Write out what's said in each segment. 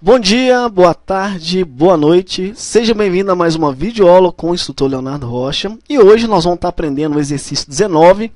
Bom dia, boa tarde, boa noite, seja bem-vindo a mais uma videoaula com o instrutor Leonardo Rocha. E hoje nós vamos estar aprendendo o exercício 19,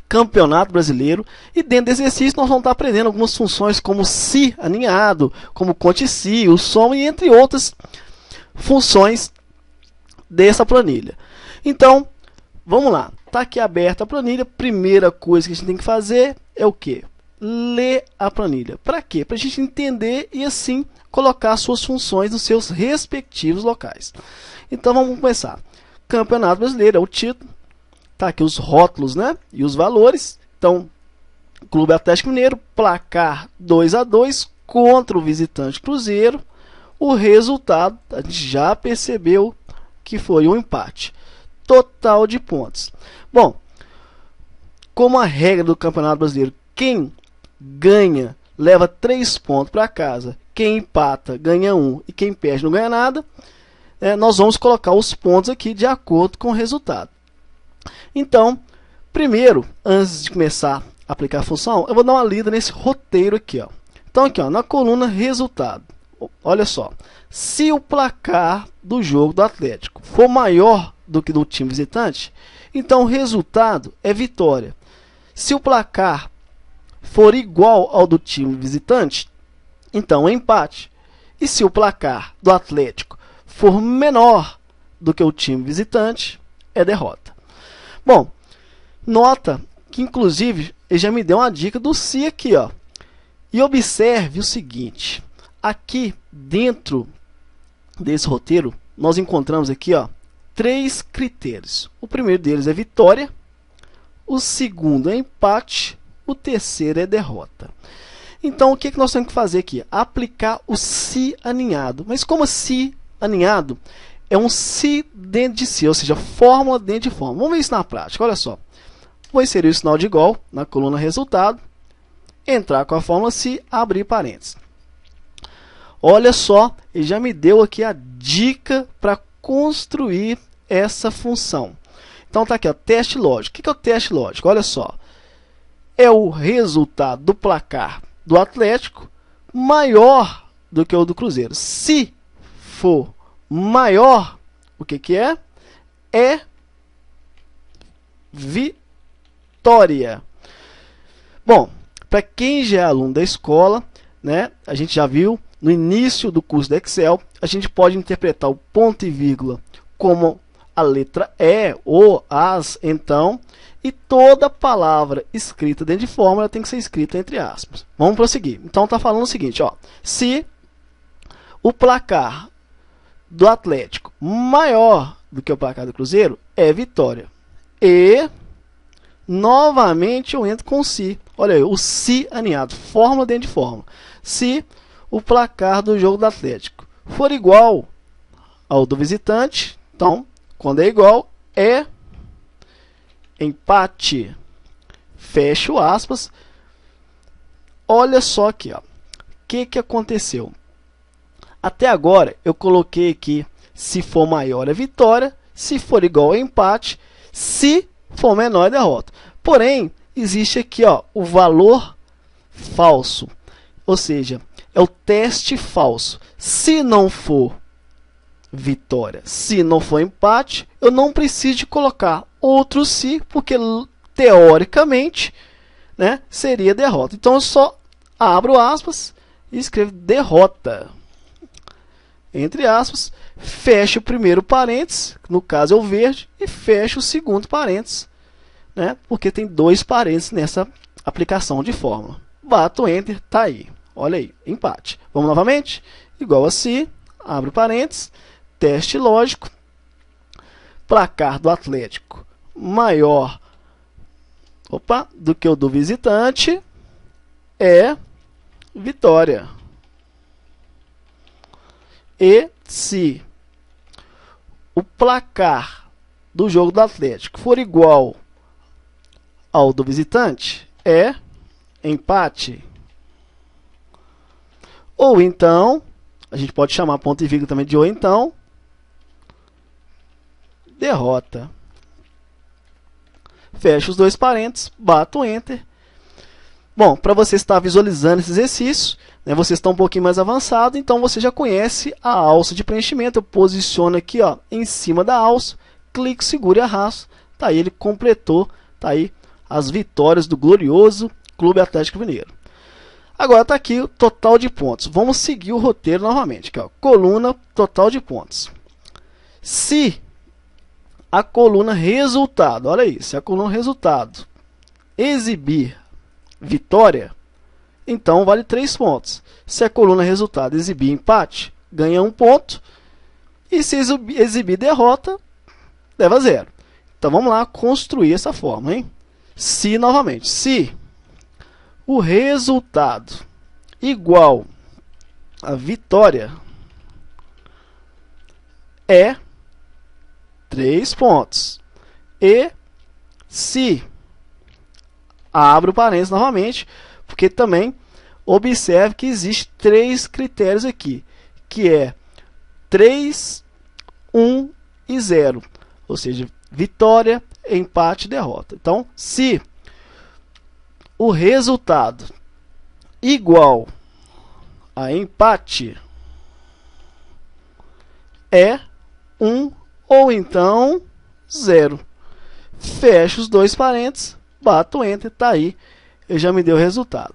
Campeonato Brasileiro. E dentro do exercício nós vamos estar aprendendo algumas funções como se aninhado, como conte se, o soma e entre outras funções dessa planilha. Então, vamos lá, está aqui aberta a planilha. Primeira coisa que a gente tem que fazer é o quê? Ler a planilha. Para quê? Para a gente entender e assim colocar suas funções nos seus respectivos locais. Então vamos começar. Campeonato Brasileiro é o título. Tá aqui os rótulos, né? E os valores. Então, Clube Atlético Mineiro, placar 2-2 contra o visitante Cruzeiro. O resultado, a gente já percebeu que foi um empate. Total de pontos. Bom, como a regra do Campeonato Brasileiro, quem ganha leva 3 pontos para casa, quem empata ganha 1 e quem perde não ganha nada, nós vamos colocar os pontos aqui de acordo com o resultado. Então, primeiro, antes de começar a aplicar a função, eu vou dar uma lida nesse roteiro aqui, ó. Então aqui, ó, na coluna resultado, olha só, se o placar do jogo do Atlético for maior do que do time visitante, então o resultado é vitória. Se o placar for igual ao do time visitante, então é empate. E se o placar do Atlético for menor do que o time visitante, é derrota. Bom, nota que inclusive ele já me deu uma dica do se aqui, ó. E observe o seguinte, aqui dentro desse roteiro nós encontramos aqui, ó, 3 critérios. O primeiro deles é vitória, o segundo é empate, o terceiro é derrota. Então, o que nós temos que fazer aqui? Aplicar o se aninhado. Mas como se aninhado? É um se dentro de si, ou seja, fórmula dentro de fórmula. Vamos ver isso na prática, olha só. Vou inserir o sinal de igual na coluna resultado, entrar com a fórmula se, abrir parênteses. Olha só, ele já me deu aqui a dica para construir essa função. Então, está aqui, ó, teste lógico. O que é o teste lógico? Olha só. É o resultado do placar do Atlético maior do que o do Cruzeiro. Se for maior, o que é? É vitória. Bom, para quem já é aluno da escola, né, a gente já viu no início do curso do Excel, a gente pode interpretar o ponto e vírgula como a letra E ou as, então, e toda palavra escrita dentro de fórmula tem que ser escrita entre aspas. Vamos prosseguir. Então, está falando o seguinte, ó, se o placar do Atlético maior do que o placar do Cruzeiro, é vitória. E, novamente, eu entro com se. Olha aí, o se aninhado, fórmula dentro de fórmula. Se o placar do jogo do Atlético for igual ao do visitante, então, quando é igual, é empate. Fecho aspas. Olha só aqui, ó. O que aconteceu? Até agora, eu coloquei aqui, se for maior é vitória, se for igual é empate, se for menor é derrota. Porém, existe aqui, ó, o valor falso, ou seja, é o teste falso. Se não for vitória, se não for empate, eu não preciso de colocar outro se, porque teoricamente, né, seria derrota. Então eu só abro aspas e escrevo derrota, entre aspas, fecho o primeiro parênteses, no caso é o verde, e fecho o segundo parênteses, né, porque tem 2 parênteses nessa aplicação de fórmula. Bato Enter, tá aí. Olha aí, empate. Vamos novamente? Igual a se, abre parênteses, teste lógico, placar do Atlético maior do que o do visitante, é vitória. E se o placar do jogo do Atlético for igual ao do visitante, é empate. Ou então, a gente pode chamar ponto e vírgula também de ou então, derrota. Fecho os 2 parênteses, bato Enter. Bom, para você estar visualizando esse exercício, né, você está um pouquinho mais avançado, então você já conhece a alça de preenchimento. Eu posiciono aqui, ó, em cima da alça, clico, seguro e arrasto. Tá aí, ele completou, tá aí as vitórias do glorioso Clube Atlético Mineiro. Agora está aqui o total de pontos. Vamos seguir o roteiro novamente. Aqui, ó, coluna total de pontos. Se a coluna resultado, olha aí, se a coluna resultado exibir vitória, então vale 3 pontos. Se a coluna resultado exibir empate, ganha 1 ponto. E se exibir derrota, leva 0. Então vamos lá construir essa forma, hein? Se novamente, se o resultado igual a vitória é 3 pontos. E se, abro parênteses novamente, porque também observe que existe 3 critérios aqui, que é 3, 1 e 0, ou seja, vitória, empate e derrota. Então, se o resultado igual a empate é 1 ou então 0. Fecho os 2 parênteses, bato Enter, tá aí, ele já me deu o resultado.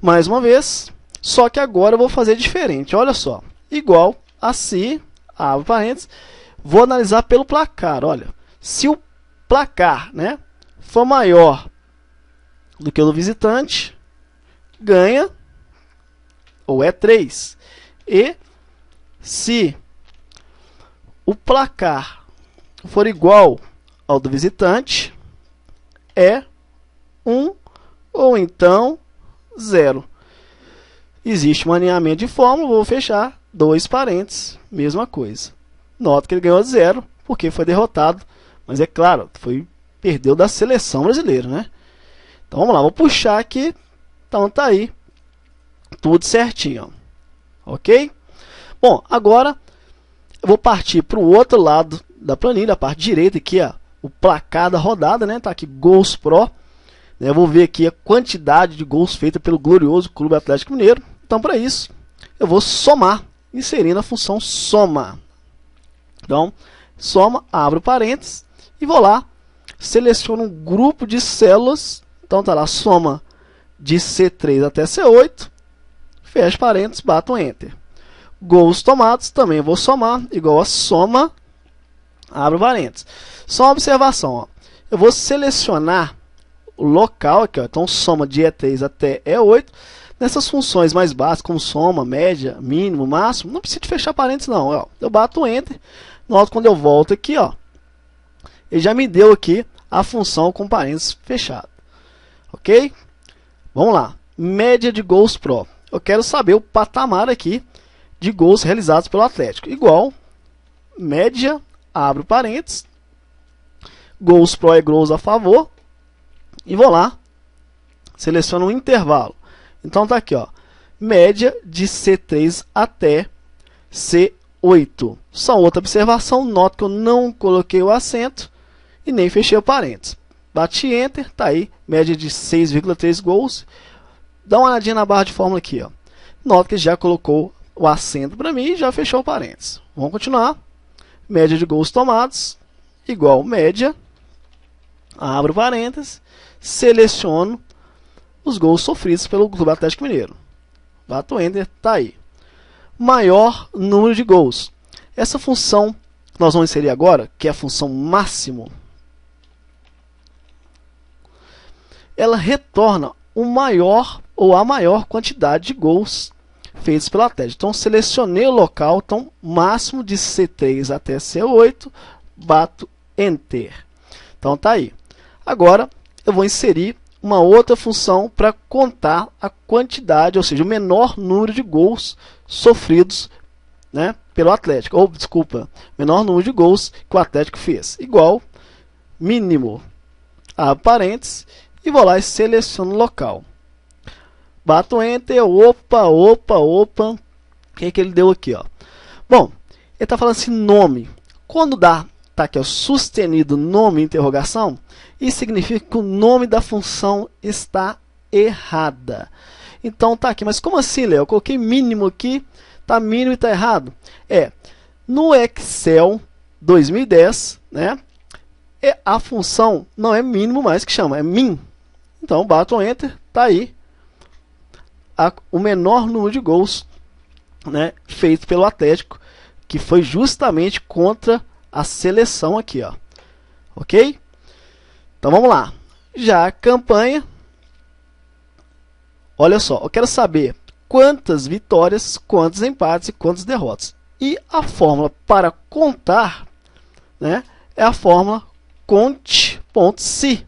Mais uma vez, só que agora eu vou fazer diferente. Olha só, igual a se, abro parênteses, vou analisar pelo placar. Olha, se o placar, né, for maior do que o do visitante, ganha, ou é 3. E se o placar for igual ao do visitante, é 1 ou então 0. Existe um alinhamento de fórmula, vou fechar 2 parênteses, mesma coisa. Nota que ele ganhou 0, porque foi derrotado, mas é claro, perdeu da seleção brasileira, né? Então vamos lá, vou puxar aqui, então tá aí, tudo certinho, ó. Ok? Bom, agora eu vou partir para o outro lado da planilha, a parte direita aqui, ó, o placar da rodada, né? Tá aqui, Gols Pro, né? Eu vou ver aqui a quantidade de gols feita pelo glorioso Clube Atlético Mineiro. Então, para isso, eu vou somar, inserindo a função soma. Então, soma, abro parênteses e vou lá, seleciono um grupo de células. Então, tá lá, soma de C3 até C8, fecho parênteses, bato Enter. Gols tomados, também vou somar, igual a soma, abro parênteses. Só uma observação, ó. Eu vou selecionar o local aqui, ó. Então, soma de E3 até E8. Nessas funções mais básicas, como soma, média, mínimo, máximo, não precisa de fechar parênteses, não. Ó. Eu bato Enter, noto quando eu volto aqui, ó, ele já me deu aqui a função com parênteses fechado. Ok? Vamos lá. Média de gols pro. Eu quero saber o patamar aqui de gols realizados pelo Atlético. Igual, média, abro parênteses, gols pro é gols a favor, e vou lá, seleciono um intervalo. Então tá aqui, ó, média de C3 até C8. Só outra observação, nota que eu não coloquei o acento e nem fechei o parênteses. Bati Enter, tá aí, média de 6,3 gols. Dá uma olhadinha na barra de fórmula aqui, ó. Nota que já colocou o acento para mim e já fechou o parênteses. Vamos continuar. Média de gols tomados, igual média, abro parênteses, seleciono os gols sofridos pelo Clube Atlético Mineiro. Bato Enter, tá aí. Maior número de gols. Essa função que nós vamos inserir agora, que é a função máximo, ela retorna o maior ou a maior quantidade de gols feitos pelo Atlético. Então, selecionei o local, então, máximo de C3 até C8, bato Enter. Então, tá aí. Agora, eu vou inserir uma outra função para contar a quantidade, ou seja, o menor número de gols sofridos, né, pelo Atlético. Ou, desculpa, menor número de gols que o Atlético fez. Igual, mínimo, abro parênteses, e vou lá e seleciono o local. Bato Enter, opa. O que que ele deu aqui, ó? Bom, ele está falando assim, nome. Quando tá aqui, ó, sustenido nome interrogação, isso significa que o nome da função está errada. Então tá aqui, mas como assim, Léo? Eu coloquei mínimo aqui, tá mínimo e tá errado? No Excel 2010, né? A função não é mínimo mais que chama, é min. Então bato o Enter, tá aí o menor número de gols, né, feito pelo Atlético, que foi justamente contra a seleção aqui, ó. Ok? Então vamos lá. Já a campanha, olha só, eu quero saber quantas vitórias, quantos empates e quantas derrotas. E a fórmula para contar, né, é a fórmula conte.se.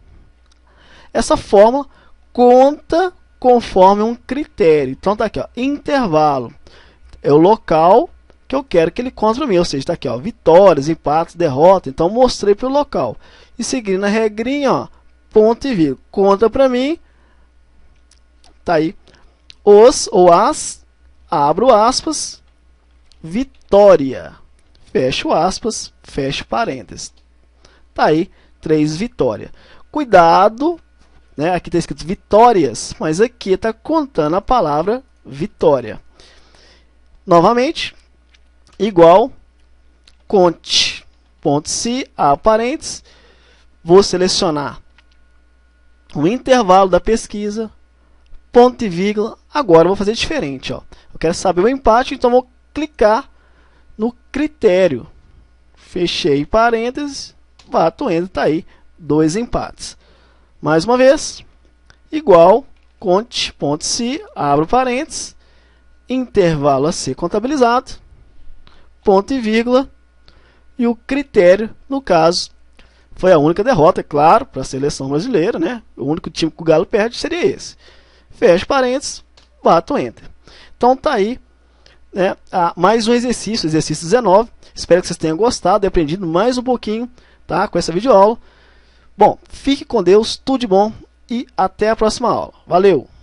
Essa fórmula conta conforme um critério. Então tá aqui, ó, intervalo é o local que eu quero que ele conte para mim, ou seja, tá aqui, ó, vitórias, empates, derrotas. Então mostrei para o local e seguindo a regrinha, ó, ponto e vírgula, conta para mim, tá aí, os ou as, abro aspas, vitória, fecho aspas, fecho parênteses. Tá aí 3 vitórias. Cuidado, né? Aqui está escrito vitórias, mas aqui está contando a palavra vitória. Novamente, igual, conte.se, a parênteses, vou selecionar o intervalo da pesquisa, ponto e vírgula. Agora eu vou fazer diferente, ó. Eu quero saber o empate, então vou clicar no critério. Fechei parênteses, bato Enter, tá aí 2 empates. Mais uma vez, igual, conte.se, abro parênteses, intervalo a ser contabilizado, ponto e vírgula, e o critério, no caso, foi a única derrota, é claro, para a seleção brasileira, né? O único time que o Galo perde seria esse. Fecho parênteses, bato Enter. Então tá aí, né, mais um exercício, exercício 19. Espero que vocês tenham gostado e aprendido mais um pouquinho, tá, com essa videoaula. Bom, fique com Deus, tudo de bom e até a próxima aula. Valeu!